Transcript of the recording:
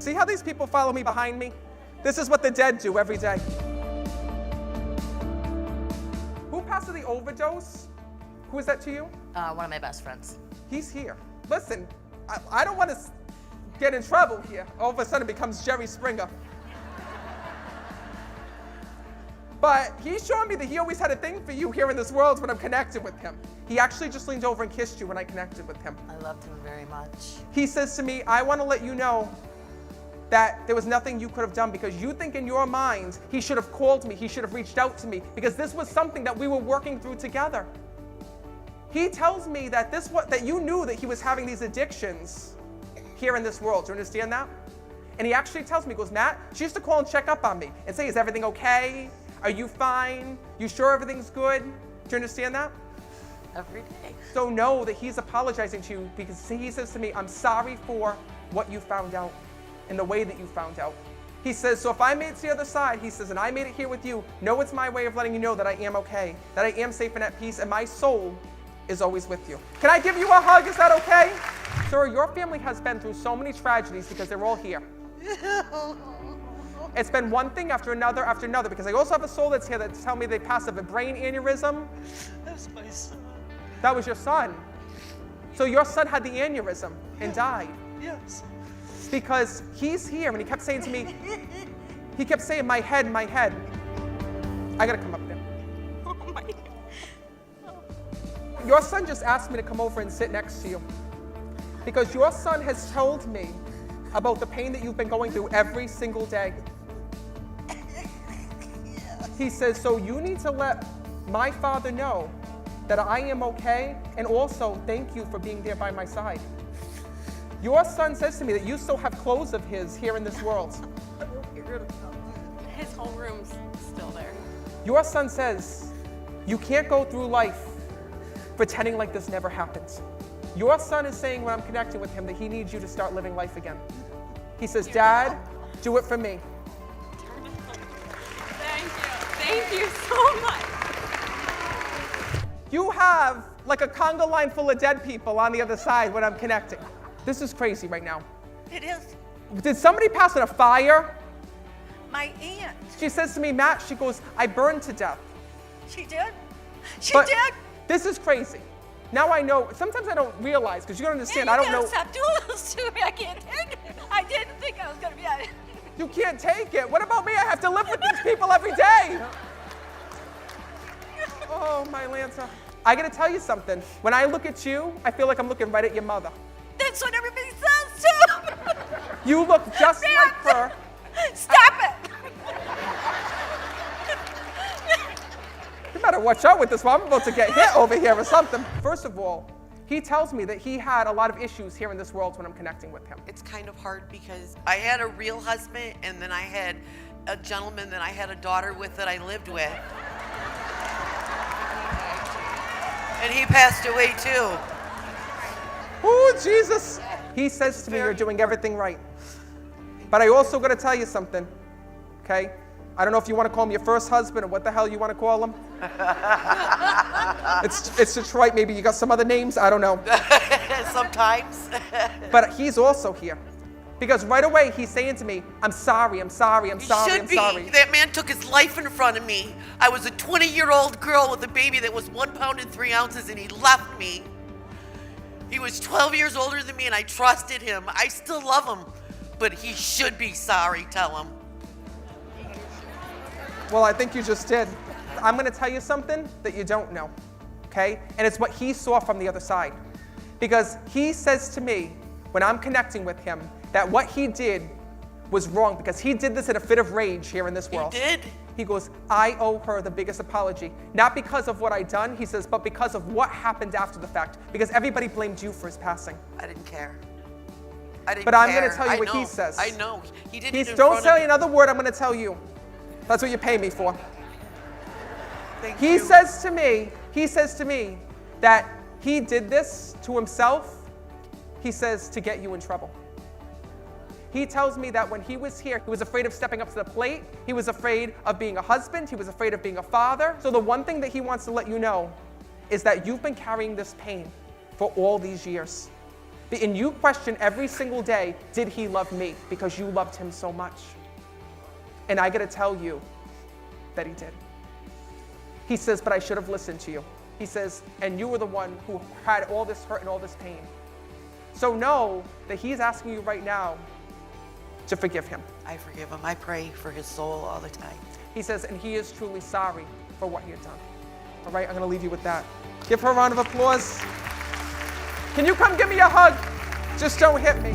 See how these people follow me behind me? This is what the dead do every day. Who passed the overdose? Who is that to you? One of my best friends. He's here. Listen, I don't want to get in trouble here. All of a sudden it becomes Jerry Springer. But he's showing me that he always had a thing for you here in this world when I'm connected with him. He actually just leaned over and kissed you when I connected with him. I loved him very much. He says to me, I want to let you know that there was nothing you could have done because you think in your mind he should have called me, he should have reached out to me because this was something that we were working through together. He tells me that that you knew that he was having these addictions here in this world. Do you understand that? And he actually tells me, he goes, Matt, she used to call and check up on me and say, is everything okay? Are you fine? You sure everything's good? Do you understand that? Every day. So know that he's apologizing to you because he says to me, I'm sorry for what you found out and the way that you found out. He says, so if I made it to the other side, he says, and I made it here with you, know it's my way of letting you know that I am okay, that I am safe and at peace, and my soul is always with you. Can I give you a hug? Is that okay? Sir, your family has been through so many tragedies because they're all here. It's been one thing after another, because I also have a soul that's here that tell me they passed of a brain aneurysm. That's my son. That was your son. So your son had the aneurysm and died. Yes. Because he's here, and he kept saying to me, he kept saying, my head, my head. I gotta come up there. Oh my God. Your son just asked me to come over and sit next to you. Because your son has told me about the pain that you've been going through every single day. He says, so you need to let my father know that I am okay, and also thank you for being there by my side. Your son says to me that you still have clothes of his here in this world. His whole room's still there. Your son says you can't go through life pretending like this never happened. Your son is saying when I'm connecting with him that he needs you to start living life again. He says, Dad, do it for me. Thank you. Thank you so much. You have like a conga line full of dead people on the other side when I'm connecting. This is crazy right now. It is. Did somebody pass in a fire? My aunt. She says to me, Matt, she goes, I burned to death. She did? She But did? this is crazy. Now I know, sometimes I don't realize, because you don't understand, I don't know. Stop doing this to me. I can't take it. I didn't think I was going to be on it. You can't take it. What about me? I have to live with these people every day. Oh, my Lanta. I gotta tell you something. When I look at you, I feel like I'm looking right at your mother. That's what everybody says too. You look just like her. Stop it. You better watch out with this one. I'm about to get hit over here or something. First of all, he tells me that he had a lot of issues here in this world when I'm connecting with him. It's kind of hard because I had a real husband and then I had a gentleman that I had a daughter with that I lived with. And he passed away too. Oh, Jesus. He says to me, you're doing everything right. But I also got to tell you something, okay? I don't know if you want to call him your first husband or what the hell you want to call him. It's Detroit. Maybe you got some other names. I don't know. Sometimes. But he's also here. Because right away he's saying to me, I'm sorry, I'm sorry, I'm sorry, I'm sorry. That man took his life in front of me. I was a 20-year-old girl with a baby that was 1 pound and 3 ounces and he left me. He was 12 years older than me and I trusted him. I still love him, but he should be sorry, tell him. Well, I think you just did. I'm going to tell you something that you don't know, okay? And it's what he saw from the other side. Because he says to me, when I'm connecting with him, that what he did was wrong because he did this in a fit of rage here in this world. He did? He goes, I owe her the biggest apology. Not because of what I done, he says, but because of what happened after the fact. Because everybody blamed you for his passing. I didn't care. I didn't But care. I'm going to tell you what he says. I know. He didn't He's, in don't front say of me. another word, I'm going to tell you. That's what you pay me for. Thank He you. says to me that he did this to himself, he says, to get you in trouble. He tells me that when he was here, he was afraid of stepping up to the plate. He was afraid of being a husband. He was afraid of being a father. So the one thing that he wants to let you know is that you've been carrying this pain for all these years. And you question every single day, did he love me? Because you loved him so much. And I got to tell you that he did. He says, but I should have listened to you. He says, and you were the one who had all this hurt and all this pain. So know that he's asking you right now to forgive him. I forgive him. I pray for his soul all the time. He says, and he is truly sorry for what he had done. All right, I'm going to leave you with that. Give her a round of applause. Can you come give me a hug? Just don't hit me.